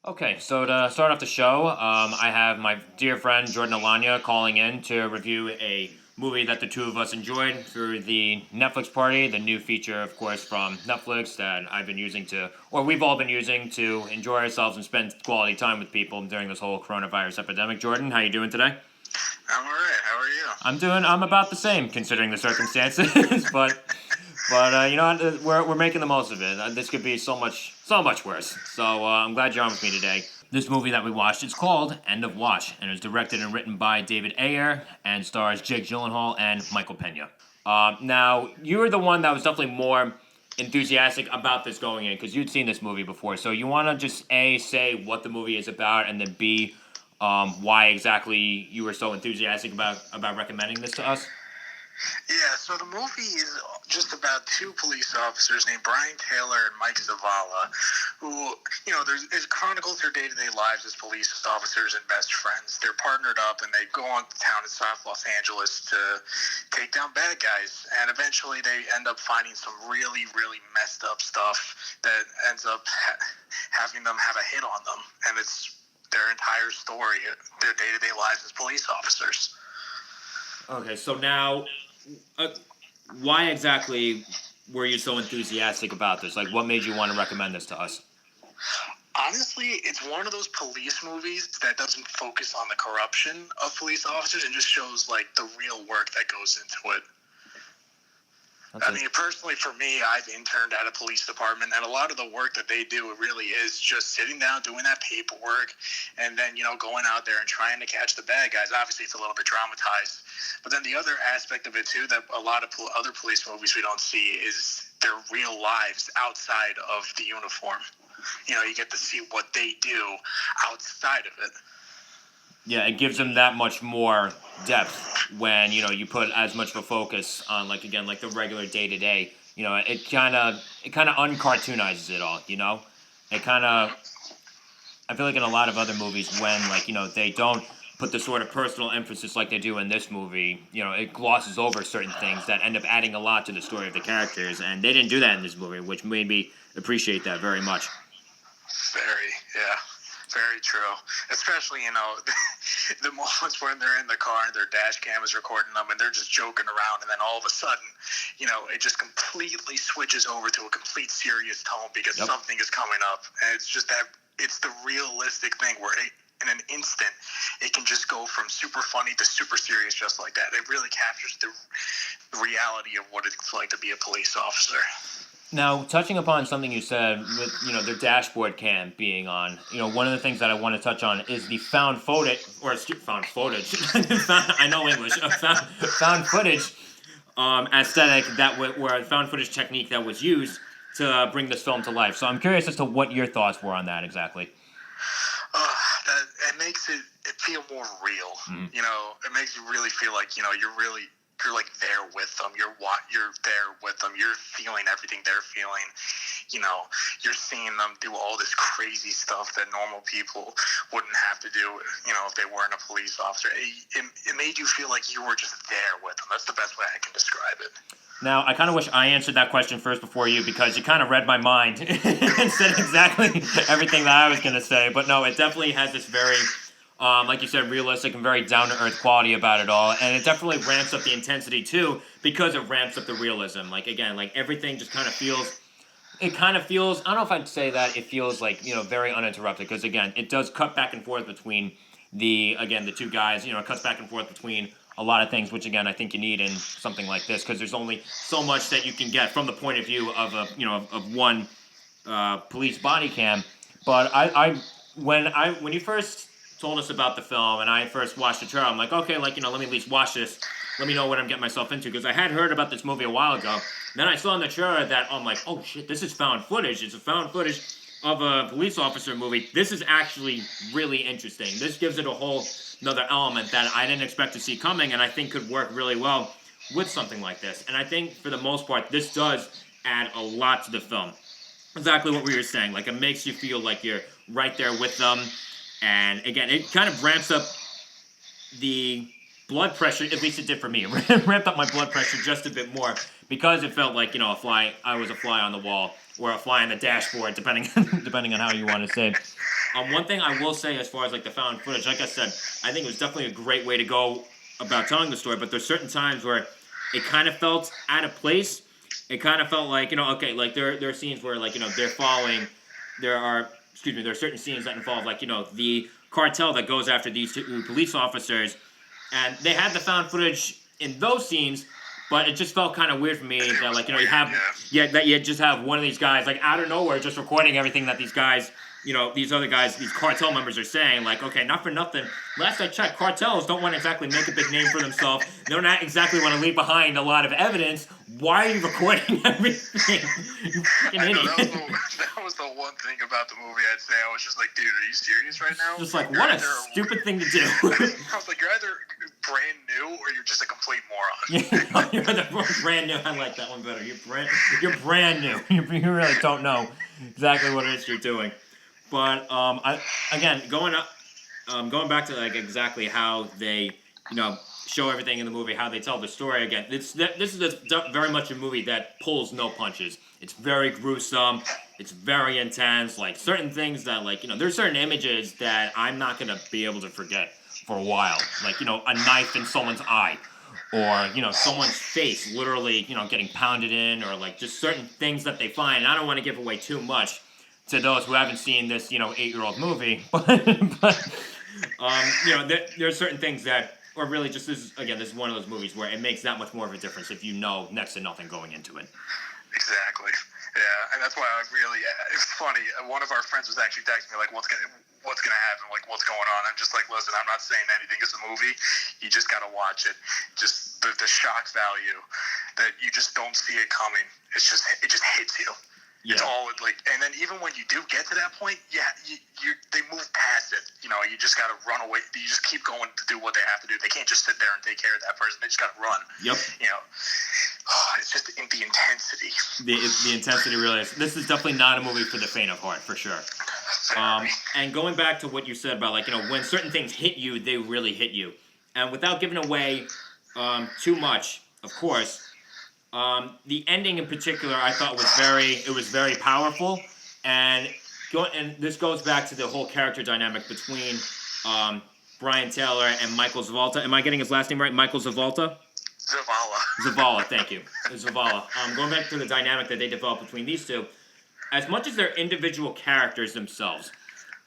Okay, so to start off the show, I have my dear friend Jordon Alagna calling in to review a movie that the two of us enjoyed through the Netflix party, the new feature, of course, from Netflix that I've been using to, or we've all been using to enjoy ourselves and spend quality time with people during this whole coronavirus epidemic. Jordan, how you doing today? I'm all right. How are you? I'm about the same considering the circumstances, but you know what? We're making the most of it. This could be so much worse. So I'm glad you're on with me today. This movie that we watched is called End of Watch, and it was directed and written by David Ayer and stars Jake Gyllenhaal and Michael Pena. Now you were the one that was definitely more enthusiastic about this going in because you'd seen this movie before. So you want to just A, say what the movie is about, and then B, why exactly you were so enthusiastic about recommending this to us? Yeah, so the movie is just about two police officers named Brian Taylor and Mike Zavala, who, it chronicles their day-to-day lives as police officers and best friends. They're partnered up, and they go on to town in South Los Angeles to take down bad guys, and eventually they end up finding some really, really messed up stuff that ends up having them have a hit on them, and it's their entire story, their day-to-day lives as police officers. Okay, so now, uh, why exactly were you so enthusiastic about this? Like, what made you want to recommend this to us? Honestly, it's one of those police movies that doesn't focus on the corruption of police officers and just shows like the real work that goes into it. Personally, for me, I've interned at a police department, and a lot of the work that they do, it really is just sitting down, doing that paperwork, and then, going out there and trying to catch the bad guys. Obviously, it's a little bit dramatized. But then the other aspect of it, too, that a lot of other police movies we don't see is their real lives outside of the uniform. You get to see what they do outside of it. Yeah, it gives them that much more depth when you put as much of a focus on like the regular day to day. It kind of uncartoonizes it all. It kind of I feel like in a lot of other movies when they don't put the sort of personal emphasis like they do in this movie, it glosses over certain things that end up adding a lot to the story of the characters, and they didn't do that in this movie, which made me appreciate that very much. Yeah. Very true. Especially, the moments when they're in the car and their dash cam is recording them and they're just joking around, and then all of a sudden, it just completely switches over to a complete serious tone because something is coming up. And it's just that it's the realistic thing where in an instant, it can just go from super funny to super serious just like that. It really captures the reality of what it's like to be a police officer. Now, touching upon something you said with their dashboard cam being on, one of the things that I want to touch on is the found footage found footage. I know English. Found footage aesthetic where found footage technique that was used to bring this film to life. So I'm curious as to what your thoughts were on that exactly. That it makes it feel more real. Mm-hmm. It makes you really feel like you're like there with them. You're there with them. You're feeling everything they're feeling. You're seeing them do all this crazy stuff that normal people wouldn't have to do. If they weren't a police officer, it made you feel like you were just there with them. That's the best way I can describe it. Now, I kind of wish I answered that question first before you because you kind of read my mind and said exactly everything that I was going to say. But no, it definitely has this very like you said, realistic and very down-to-earth quality about it all. And it definitely ramps up the intensity, too, because it ramps up the realism. Like, again, like, everything just kind of feels... It kind of feels... I don't know if I'd say that it feels, like, very uninterrupted. Because, again, it does cut back and forth between the two guys. It cuts back and forth between a lot of things, which, again, I think you need in something like this. Because there's only so much that you can get from the point of view of of one police body cam. But when you first told us about the film and I first watched the trailer, I'm like, okay, let me at least watch this. Let me know what I'm getting myself into, because I had heard about this movie a while ago. Then I saw in the trailer that I'm like, oh shit, this is found footage. It's a found footage of a police officer movie. This is actually really interesting. This gives it a whole another element that I didn't expect to see coming, and I think could work really well with something like this. And I think for the most part, this does add a lot to the film. Exactly what we were saying. Like, it makes you feel like you're right there with them. And again, it kind of ramps up the blood pressure, at least it did for me, it ramped up my blood pressure just a bit more because it felt like, I was a fly on the wall or a fly on the dashboard, depending depending on how you want to say. One thing I will say as far as like the found footage, like I said, I think it was definitely a great way to go about telling the story, but there's certain times where it kind of felt out of place. It kind of felt like, okay, like there are scenes where like, they're following, there are certain scenes that involve like, the cartel that goes after these two police officers, and they had the found footage in those scenes, but it just felt kind of weird for me that like, you just have one of these guys like out of nowhere just recording everything that these guys, these other guys, these cartel members are saying. Like, okay, not for nothing, last I checked, cartels don't want to exactly make a big name for themselves. They don't exactly want to leave behind a lot of evidence. Why are you recording everything? You fucking idiot. That was the one thing about the movie I'd say. I was just like, dude, are you serious right now? Just like, what a stupid thing to do. I was like, you're either brand new or you're just a complete moron. You're the brand new. I like that one better. You're brand new. You really don't know exactly what it is you're doing. But going back to like exactly how they, show everything in the movie, how they tell the story. Again, this is very much a movie that pulls no punches. It's very gruesome. It's very intense. Like certain things that like, there's certain images that I'm not gonna be able to forget for a while. Like, a knife in someone's eye, or someone's face literally, getting pounded in, or like just certain things that they find. And I don't want to give away too much to those who haven't seen this, 8-year-old movie, but there are certain things that, or really just this is one of those movies where it makes that much more of a difference if you know next to nothing going into it. Exactly. Yeah, and that's why it's funny. One of our friends was actually texting me like, what's gonna happen? Like, what's going on? I'm just like, listen, I'm not saying anything. It's a movie. You just gotta watch it. Just the shock value that you just don't see it coming. It just hits you. Yeah. It's all like, and then even when you do get to that point, they move past it. You just got to run away. You just keep going to do what they have to do. They can't just sit there and take care of that person. They just got to run. Yep. It's just the intensity. The intensity really is. This is definitely not a movie for the faint of heart, for sure. And going back to what you said about like, when certain things hit you, they really hit you. And without giving away too much, of course. The ending in particular, I thought was very powerful, and this goes back to the whole character dynamic between Brian Taylor and Michael Zavalta. Am I getting his last name right? Michael Zavalta? Zavala, thank you. Zavala. Going back to the dynamic that they developed between these two, as much as they're individual characters themselves,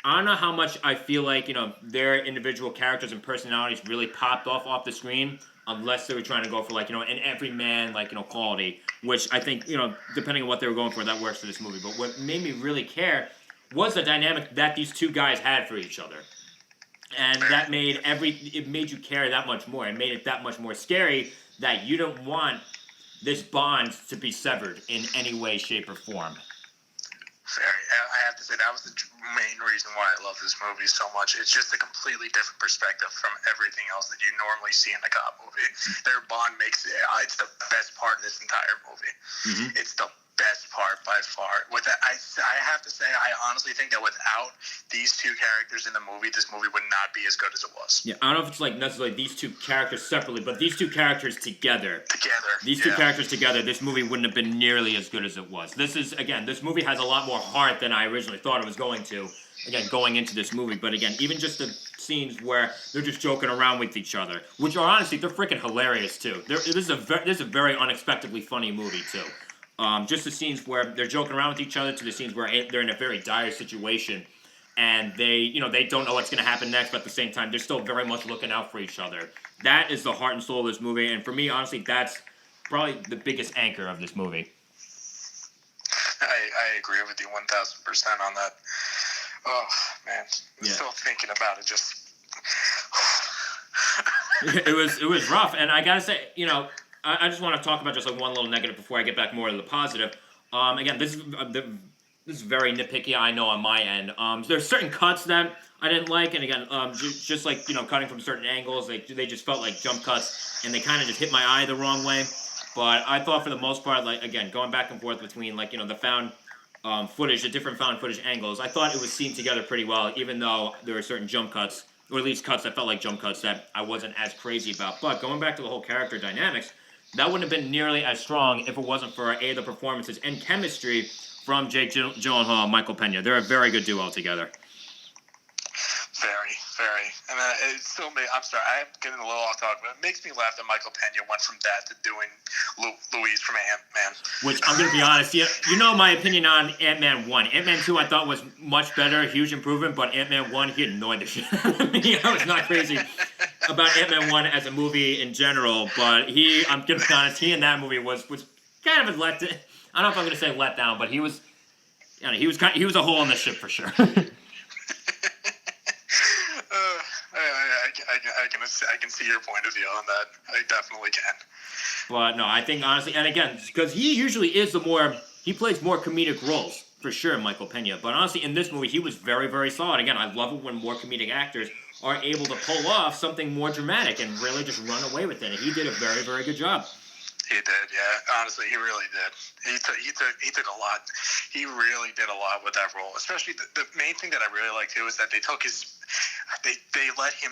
I don't know how much I feel like, their individual characters and personalities really popped off the screen, unless they were trying to go for, like, an everyman, like, quality, which I think, depending on what they were going for, that works for this movie. But what made me really care was the dynamic that these two guys had for each other. And that made it made you care that much more. It made it that much more scary that you don't want this bond to be severed in any way, shape, or form. I have to say that was the main reason why I love this movie so much. It's just a completely different perspective from everything else that you normally see in a cop movie. Their bond makes it's the best part of this entire movie. Mm-hmm. It's the best part by far. With that, I have to say, I honestly think that without these two characters in the movie, this movie would not be as good as it was. Yeah, I don't know if it's like necessarily these two characters separately, but these two characters together. These two characters together, this movie wouldn't have been nearly as good as it was. This movie has a lot more heart than I originally thought it was going to. Again, going into this movie, but again, even just the scenes where they're just joking around with each other, which are honestly, they're freaking hilarious too. This is a very unexpectedly funny movie too. Just the scenes where they're joking around with each other to the scenes where they're in a very dire situation and they don't know what's going to happen next, but at the same time, they're still very much looking out for each other. That is the heart and soul of this movie, and for me, honestly, that's probably the biggest anchor of this movie. I agree with you 1,000% on that. Oh, man. I'm still thinking about it, just... It was rough, and I gotta say, I just want to talk about just like one little negative before I get back more to the positive. Again, this is very nitpicky, I know, on my end. There's certain cuts that I didn't like, and again, just like, cutting from certain angles, they just felt like jump cuts, and they kind of just hit my eye the wrong way. But I thought for the most part, like, again, going back and forth between, like, the found footage, the different found footage angles, I thought it was seen together pretty well, even though there were certain jump cuts or at least cuts that felt like jump cuts that I wasn't as crazy about. But going back to the whole character dynamics, that wouldn't have been nearly as strong if it wasn't for the performances and chemistry from Jake Gyllenhaal and Michael Pena. They're a very good duo together. Very, very. And it still I'm sorry, I'm getting a little off topic, but it makes me laugh that Michael Pena went from that to doing Louise from Ant-Man. Which, I'm going to be honest, you know my opinion on Ant-Man 1. Ant-Man 2 I thought was much better, huge improvement, but Ant-Man 1, he annoyed the shit out of me. I was not crazy about Ant-Man 1 as a movie in general, but I'm going to be honest, he in that movie was kind of a let. I don't know if I'm going to say let down, but he was a hole in the ship for sure. I can see your point of view on that. I definitely can. But no, I think honestly, and again, because he usually he plays more comedic roles for sure, Michael Pena. But honestly, in this movie, he was very, very solid. Again, I love it when more comedic actors are able to pull off something more dramatic and really just run away with it. And he did a very, very good job. He did, yeah. Honestly, he really did. He took a lot. He really did a lot with that role. Especially the main thing that I really liked too is that they let him,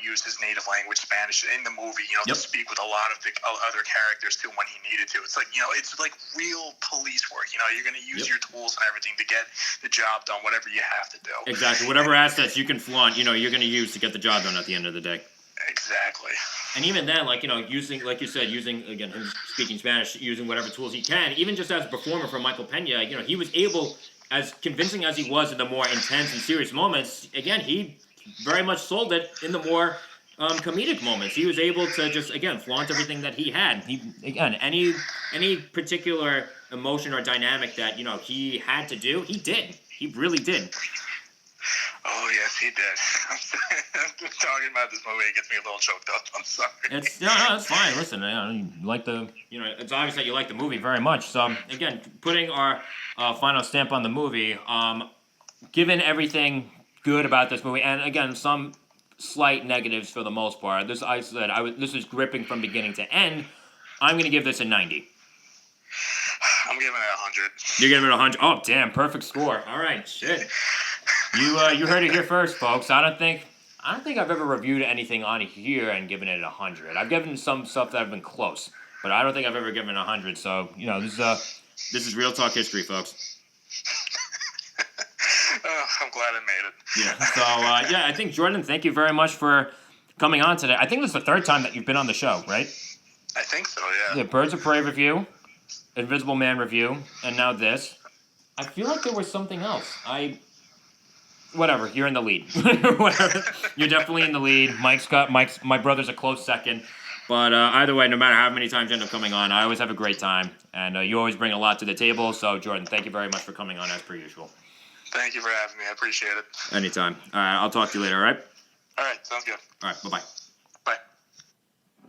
use his native language, Spanish, in the movie, to speak with a lot of the other characters too when he needed to. It's like, it's like real police work. You're going to use your tools and everything to get the job done, whatever you have to do. Exactly. Whatever assets you can flaunt, you're going to use to get the job done at the end of the day. Exactly. And even then, using, like you said, again, him speaking Spanish, using whatever tools he can, even just as a performer for Michael Pena, he was able, as convincing as he was in the more intense and serious moments, again, he very much sold it in the more comedic moments. He was able to just, again, flaunt everything that he had. Any particular emotion or dynamic that, he had to do, he did. He really did. Oh, yes, he did. Talking about this movie, it gets me a little choked up. I'm sorry. It's fine. Listen, you like it's obvious that you like the movie very much. So, again, putting our final stamp on the movie, given everything good about this movie, and again, some slight negatives for the most part. This is gripping from beginning to end. I'm going to give this a 90. I'm giving it 100. You're giving it 100? Oh, damn, perfect score. All right, shit. You heard it here first, folks. I don't think I've ever reviewed anything on here and given it 100. I've given some stuff that have been close, but I don't think I've ever given it 100. So this is real talk history, folks. I'm glad I made it. Yeah. So I think Jordan, thank you very much for coming on today. I think this is the third time that you've been on the show, right? I think so. Yeah. Yeah. Birds of Prey review, Invisible Man review, and now this. I feel like there was something else. Whatever, you're in the lead. Whatever, you're definitely in the lead. My brother's a close second. But either way, no matter how many times you end up coming on, I always have a great time. And you always bring a lot to the table. So, Jordan, thank you very much for coming on as per usual. Thank you for having me. I appreciate it. Anytime. All right, I'll talk to you later, all right? All right, sounds good. All right, bye-bye.